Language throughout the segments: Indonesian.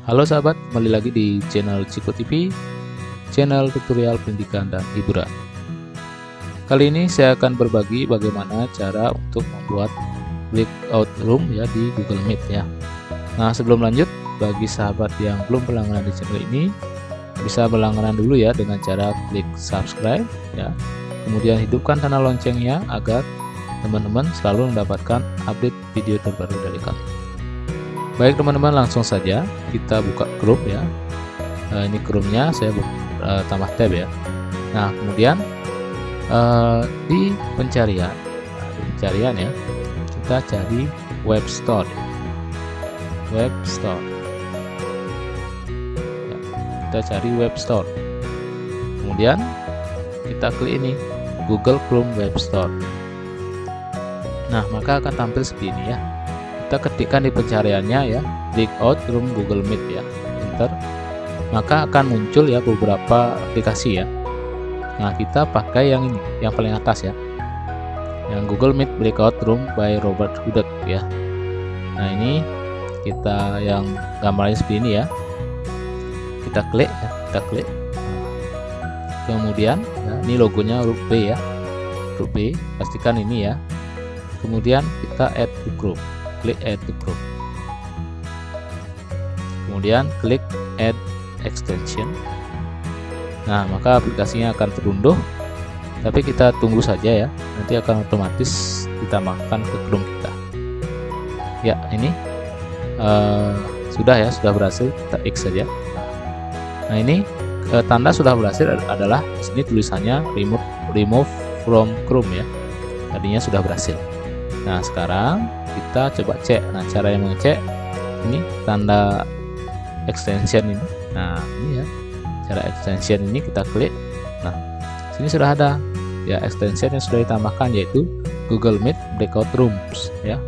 Halo sahabat, kembali lagi di channel Ciko TV, channel tutorial pendidikan dan hiburan. Kali ini saya akan berbagi bagaimana cara untuk membuat breakout room ya di Google Meet ya. Nah, sebelum lanjut, bagi sahabat yang belum berlangganan di channel ini, bisa berlangganan dulu ya dengan cara klik subscribe ya. Kemudian hidupkan tanda loncengnya agar teman-teman selalu mendapatkan update video terbaru dari kami. Baik teman-teman, langsung saja kita buka Chrome ya. Ini Chrome-nya saya tambah tab ya. Nah, kemudian di pencarian, ya, kita cari web store. Ya, kita cari web store. Kemudian kita klik ini Google Chrome Web Store. Nah, maka akan tampil seperti ini ya. Kita ketikkan di pencariannya ya, breakout room Google Meet ya, enter, maka akan muncul ya beberapa aplikasi ya. Nah, kita pakai yang ini, yang paling atas ya, yang Google Meet Breakout Room by Robert Houdek ya. Nah, ini kita yang gambarnya seperti ini ya, kita klik ya, kemudian ya, ini logonya huruf B ya, huruf B, pastikan ini ya. Kemudian kita add to group, klik add to group, kemudian klik add extension. Nah, maka aplikasinya akan terunduh, tapi kita tunggu saja ya, nanti akan otomatis ditambahkan ke Chrome kita ya. Ini sudah ya, sudah berhasil, kita X saja. Nah, ini tanda sudah berhasil adalah di sini tulisannya remove from Chrome ya, tadinya sudah berhasil. Nah, sekarang kita coba cek. Nah, cara yang mengecek ini tanda extension ini. Nah, ini ya, cara extension ini kita klik. Nah, sini sudah ada ya extension yang sudah ditambahkan, yaitu Google Meet Breakout Rooms ya.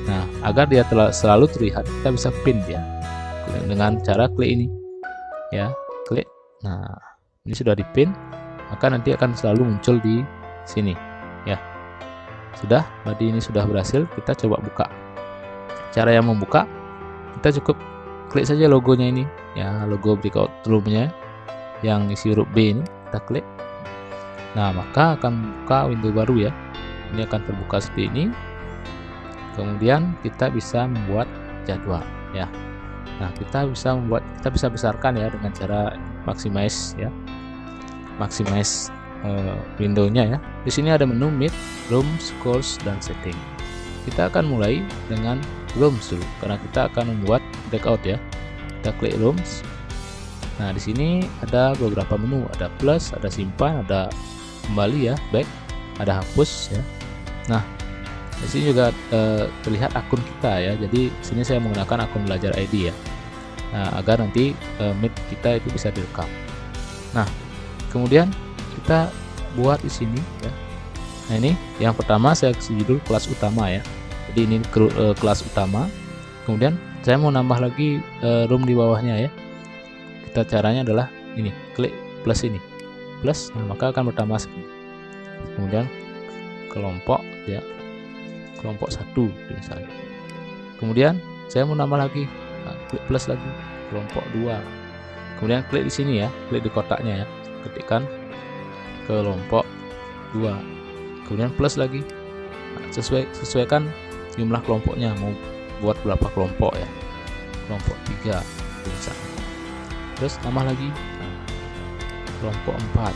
Nah, agar dia selalu terlihat, kita bisa pin dia dengan cara klik ini ya, klik. Nah, ini sudah dipin, maka nanti akan selalu muncul di sini ya. Sudah, berarti ini sudah berhasil. Kita coba buka. Cara yang membuka, kita cukup klik saja logonya ini ya, logo breakout room-nya yang isi huruf B ini, kita klik. Nah, maka akan buka window baru ya. Ini akan terbuka seperti ini. Kemudian kita bisa membuat jadwal ya. Nah, kita bisa besarkan ya dengan cara maximize ya, maximize window-nya ya. Di sini ada menu Meet, Rooms, Course, dan Setting. Kita akan mulai dengan Rooms dulu, karena kita akan membuat breakout ya. Kita klik Rooms. Nah, di sini ada beberapa menu, ada plus, ada simpan, ada kembali ya, back, ada hapus ya. Nah, di sini juga terlihat akun kita ya. Jadi di sini saya menggunakan akun belajar ID ya. Nah, agar nanti Meet kita itu bisa direkam. Nah, kemudian kita buat di sini ya. Nah, ini yang pertama saya kasih judul kelas utama ya. Jadi ini kelas utama. Kemudian saya mau nambah lagi room di bawahnya ya. Kita caranya adalah ini, klik plus ini, plus. Nah, maka akan bertambah segini. Kemudian kelompok ya, kelompok 1 misalnya. Kemudian saya mau nambah lagi, nah, klik plus lagi, kelompok 2. Kemudian klik di sini ya, klik di kotaknya ya, ketikkan kelompok 2, kemudian plus lagi. Nah, sesuaikan jumlah kelompoknya, mau buat berapa kelompok ya, kelompok 3 misalnya. Terus tambah lagi, nah, kelompok 4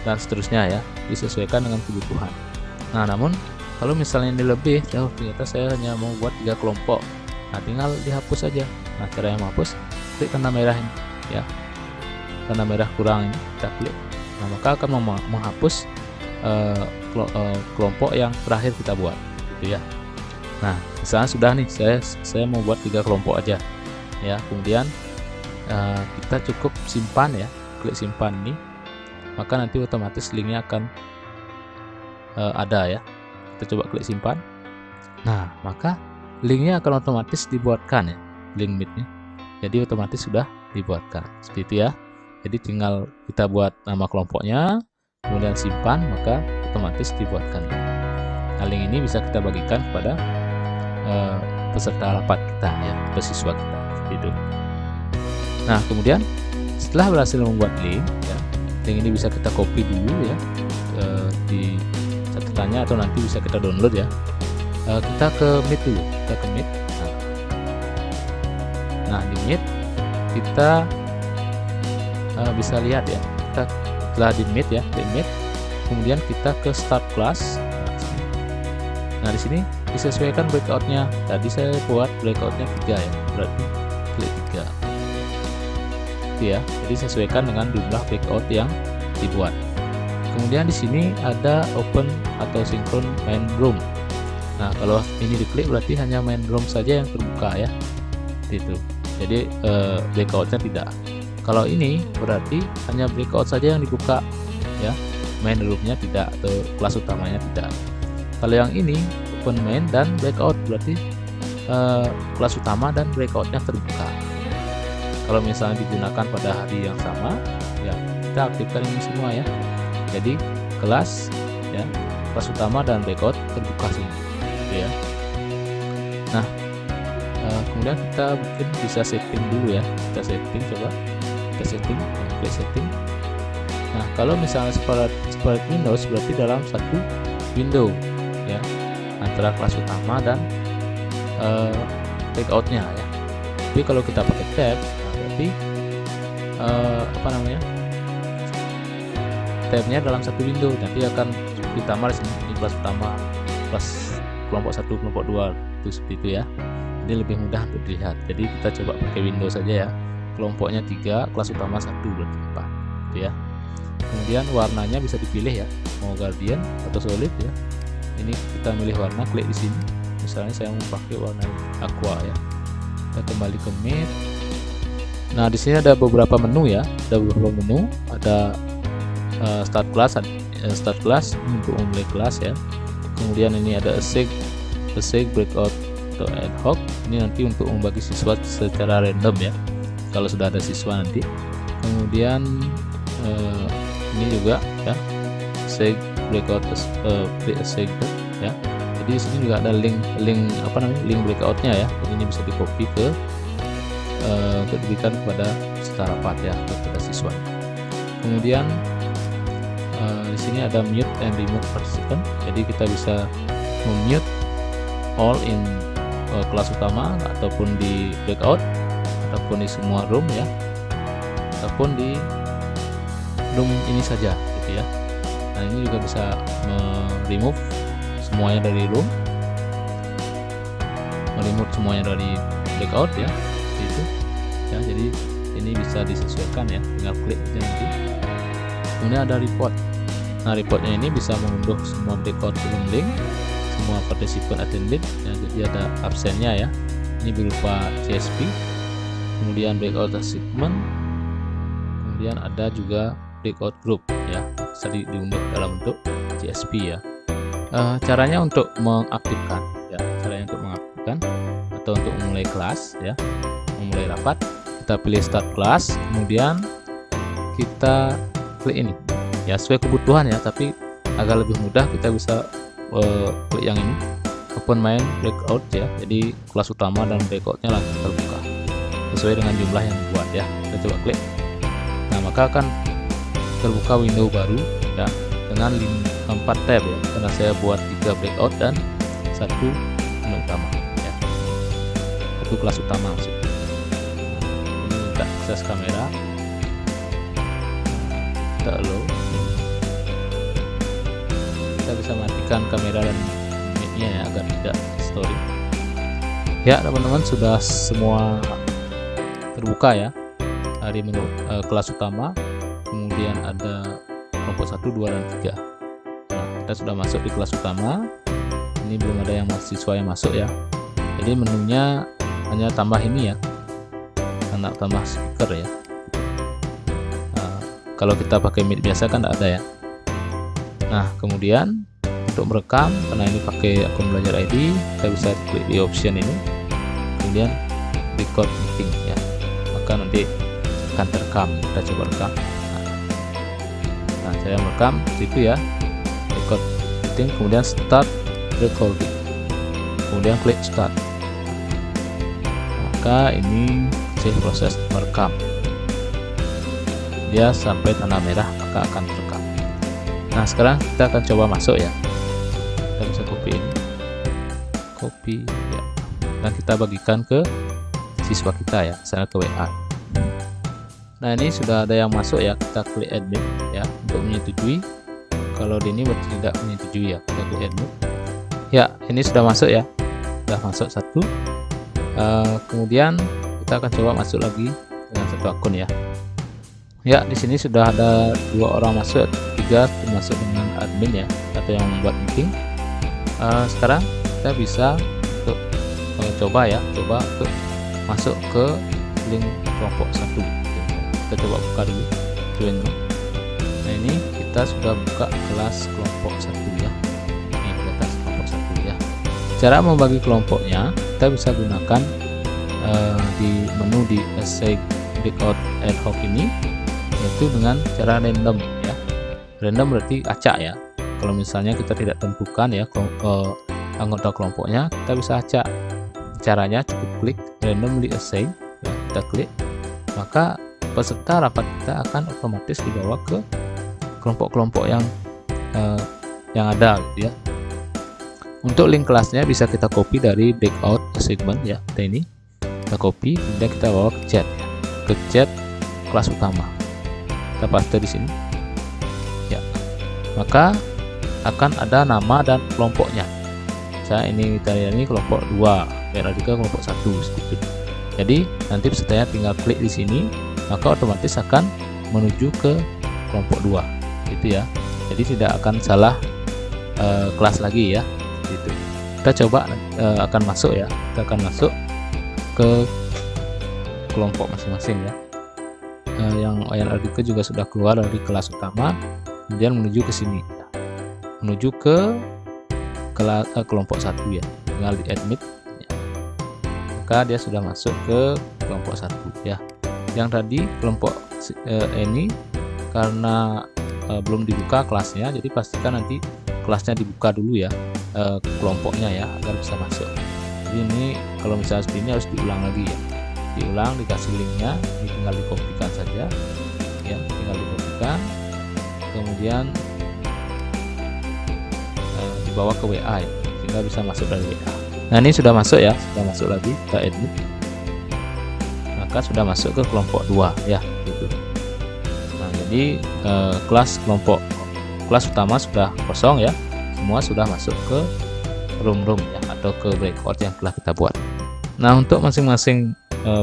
dan seterusnya ya, disesuaikan dengan kebutuhan. Nah, namun kalau misalnya ini lebih jauh, ternyata saya hanya mau buat 3 kelompok, nah tinggal dihapus saja. Nah, cara yang menghapus, klik tanda merah ini ya, tanda merah kurang ini, kita klik. Nah, maka akan menghapus kelompok yang terakhir kita buat gitu ya. Nah, misalnya sudah nih, saya mau buat 3 kelompok aja ya. Kemudian kita cukup simpan ya, klik simpan ini, maka nanti otomatis linknya akan ada ya. Kita coba klik simpan. Nah, maka linknya akan otomatis dibuatkan ya, link Meet-nya. Jadi otomatis sudah dibuatkan seperti itu ya. Jadi tinggal kita buat nama kelompoknya, kemudian simpan, maka otomatis dibuatkan. Nah, link ini bisa kita bagikan kepada peserta rapat kita ya, siswa kita itu. Nah, kemudian setelah berhasil membuat link ya, link ini bisa kita copy dulu ya di catatannya, atau nanti bisa kita download ya. Kita ke Meet dulu, kita ke Meet. Nah, di Meet kita bisa lihat ya, kita setelah di Meet ya, di Meet, kemudian kita ke Start Class. Nah, di sini disesuaikan breakoutnya. Tadi saya buat breakoutnya 3 ya, berarti klik 3 itu ya. Jadi sesuaikan dengan jumlah breakout yang dibuat. Kemudian di sini ada open atau synchron main room. Nah, kalau ini diklik berarti hanya main room saja yang terbuka ya, itu. Jadi breakoutnya tidak. Kalau ini berarti hanya breakout saja yang dibuka ya, main roomnya tidak, atau kelas utamanya tidak. Kalau yang ini open main dan breakout, berarti kelas utama dan breakoutnya terbuka. Kalau misalnya digunakan pada hari yang sama ya, kita aktifkan ini semua ya. Jadi kelas ya, kelas utama dan breakout terbuka sini gitu ya. Nah, kemudian kita mungkin bisa setting dulu ya. Kita setting, coba kita setting, klik setting. Nah, kalau misalnya separate Windows, berarti dalam satu window ya, antara kelas utama dan breakoutnya ya. Tapi kalau kita pakai tab, nah berarti tabnya dalam satu window, nanti akan ditambah di sini, ini kelas utama, kelas kelompok 1, kelompok 2, itu seperti itu ya. Jadi lebih mudah untuk dilihat. Jadi kita coba pakai window saja ya. Kelompoknya 3, kelas utama 1, berarti 4 gitu ya. Kemudian warnanya bisa dipilih ya, mau Guardian atau Solid ya. Ini kita milih warna, klik di sini. Misalnya saya mau pakai warna aqua ya. Kita kembali ke Meet. Nah, di sini ada beberapa menu ya, ada beberapa menu, ada start class untuk memulai kelas ya. Kemudian ini ada assign breakout atau ad hoc, ini nanti untuk membagi siswa secara random ya, kalau sudah ada siswa nanti. Kemudian ini juga ya, assign breakout ya. Jadi di sini juga ada link breakoutnya ya. Jadi ini bisa di copy ke untuk diberikan kepada peserta rapat ya, kepada siswa. Kemudian di sini ada mute and remove participant. Jadi kita bisa mute all in kelas utama, ataupun di breakout, ataupun di semua room ya, ataupun di room ini saja gitu ya. Nah, ini juga bisa remove semuanya dari room, meremote semuanya dari breakout ya, gitu ya. Jadi ini bisa disesuaikan ya, tinggal klik aja nanti. Kemudian ada report. Nah, reportnya ini bisa mengunduh semua breakout room link, semua participant attended ya. Jadi ada absennya ya, ini berupa CSP, kemudian breakout assignment, kemudian ada juga breakout group ya, bisa diunduh dalam bentuk CSP ya. Caranya untuk mengaktifkan ya, atau untuk memulai kelas ya, memulai rapat, kita pilih start class, kemudian kita klik ini ya, sesuai kebutuhan ya, tapi agar lebih mudah kita bisa klik yang ini, open main breakout ya. Jadi kelas utama dan breakoutnya langsung terbuka sesuai dengan jumlah yang dibuat ya. Kita coba klik. Nah, maka akan terbuka window baru ya, dengan 4 tab ya, karena saya buat 3 breakout dan 1 menu utama ya, 1 kelas utama maksudnya. Ini kita akses kamera, kita allow, kita bisa matikan kamera dan mic-nya ya, agar tidak story ya. Teman-teman, sudah semua terbuka ya dari menu kelas utama, kemudian ada kelompok 1, 2, dan 3. Nah, kita sudah masuk di kelas utama. Ini belum ada yang mahasiswa yang masuk ya. Jadi menunya hanya tambah ini ya, tambah speaker ya. Nah, kalau kita pakai Meet biasa kan tidak ada ya. Nah, kemudian untuk merekam, karena ini pakai akun belajar ID, kita bisa klik di option ini, kemudian record meeting ya, maka nanti akan terekam. Kita coba rekam. Nah, saya merekam situ ya, record meeting, kemudian start recording, kemudian klik start. maka ini save proses merekam. Dia sampai tanda merah maka akan terekam. Nah, sekarang kita akan coba masuk ya. Kita bisa copy ini, copy ya, dan kita bagikan ke siswa kita ya, misalnya ke WA. Nah, ini sudah ada yang masuk ya, kita klik admit ya untuk menyetujui. Kalau ini tidak menyetujui ya, kita klik admit. Ya, ini sudah masuk ya, sudah masuk satu. Kemudian kita akan coba masuk lagi dengan satu akun ya. Ya, di sini sudah ada 2 orang masuk, 3 termasuk dengan admin ya, atau yang membuat meeting. Sekarang kita bisa untuk coba untuk masuk ke link kelompok 1. Kita coba buka dulu join room. Nah, ini kita sudah buka kelas kelompok 1 ya. Ini kelas kelompok 1 ya. Cara membagi kelompoknya kita bisa gunakan di menu di assign breakout ad hoc ini, yaitu dengan cara random ya. Random berarti acak ya. Kalau misalnya kita tidak tentukan ya anggota kelompoknya, kita bisa acak. Caranya cukup klik randomly assign ya, kita klik, maka peserta rapat kita akan otomatis dibawa ke kelompok-kelompok yang ada gitu ya. Untuk link kelasnya bisa kita copy dari breakout assignment ya, ini kita copy, kemudian kita bawa ke chat ya, ke chat kelas utama. Kita paste di sini ya, maka akan ada nama dan kelompoknya. Saya ini kita ini kelompok 2, Radika kelompok 1 seperti itu. Jadi nanti pesertanya tinggal klik di sini, maka otomatis akan menuju ke kelompok 2 gitu ya. Jadi tidak akan salah kelas lagi ya gitu. Kita coba akan masuk ya, kita akan masuk ke kelompok masing-masing ya. Yang Radika juga sudah keluar dari kelas utama, kemudian menuju ke sini ya. Menuju ke kelompok 1 ya, tinggal di admit ya. Maka dia sudah masuk ke kelompok 1 ya. Yang tadi kelompok ini karena belum dibuka kelasnya, jadi pastikan nanti kelasnya dibuka dulu ya, kelompoknya ya, agar bisa masuk. Jadi ini kalau misalnya seperti ini harus diulang lagi ya, diulang, dikasih linknya, ini tinggal dikopikan saja ya, tinggal dikopikan, kemudian dibawa ke WA ya, sehingga bisa masuk dari WA. Nah, ini sudah masuk ya, sudah masuk lagi, kita edit, maka sudah masuk ke kelompok 2 ya gitu. Nah, jadi kelas utama sudah kosong ya, semua sudah masuk ke room ya, atau ke breakout yang telah kita buat. Nah, untuk masing-masing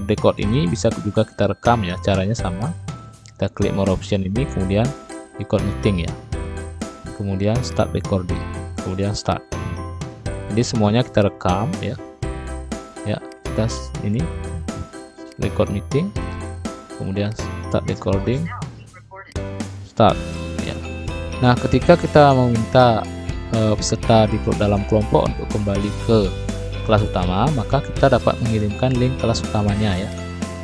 breakout ini bisa juga kita rekam ya, caranya sama. Kita klik more option ini, kemudian record meeting ya, kemudian start recording, kemudian start. Jadi semuanya kita rekam ya. Ya, kita ini record meeting, kemudian start recording, start ya. Nah, ketika kita meminta peserta di dalam kelompok untuk kembali ke kelas utama, maka kita dapat mengirimkan link kelas utamanya ya.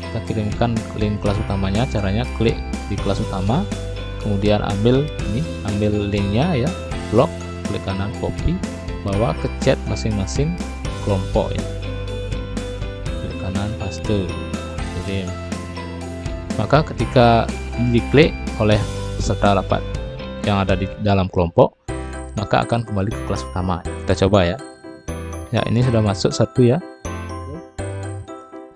Kita kirimkan link kelas utamanya, caranya klik di kelas utama, kemudian ambil linknya ya, blok, klik kanan copy, bawa ke chat masing-masing kelompok ya, klik kanan paste, kirim. Maka ketika diklik oleh peserta rapat yang ada di dalam kelompok, maka akan kembali ke kelas utama. Kita coba ya. Ya, ini sudah masuk 1 ya.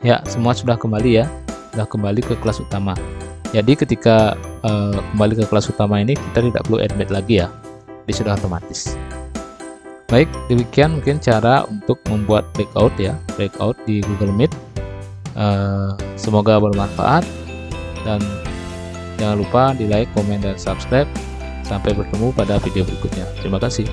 Ya, semua sudah kembali ya, sudah kembali ke kelas utama. Jadi ketika kembali ke kelas utama ini, kita tidak perlu admit lagi ya, ini sudah otomatis. Baik, demikian mungkin cara untuk membuat breakout ya, breakout di Google Meet. Semoga bermanfaat, dan jangan lupa di like, komen, dan subscribe. Sampai bertemu pada video berikutnya. Terima kasih.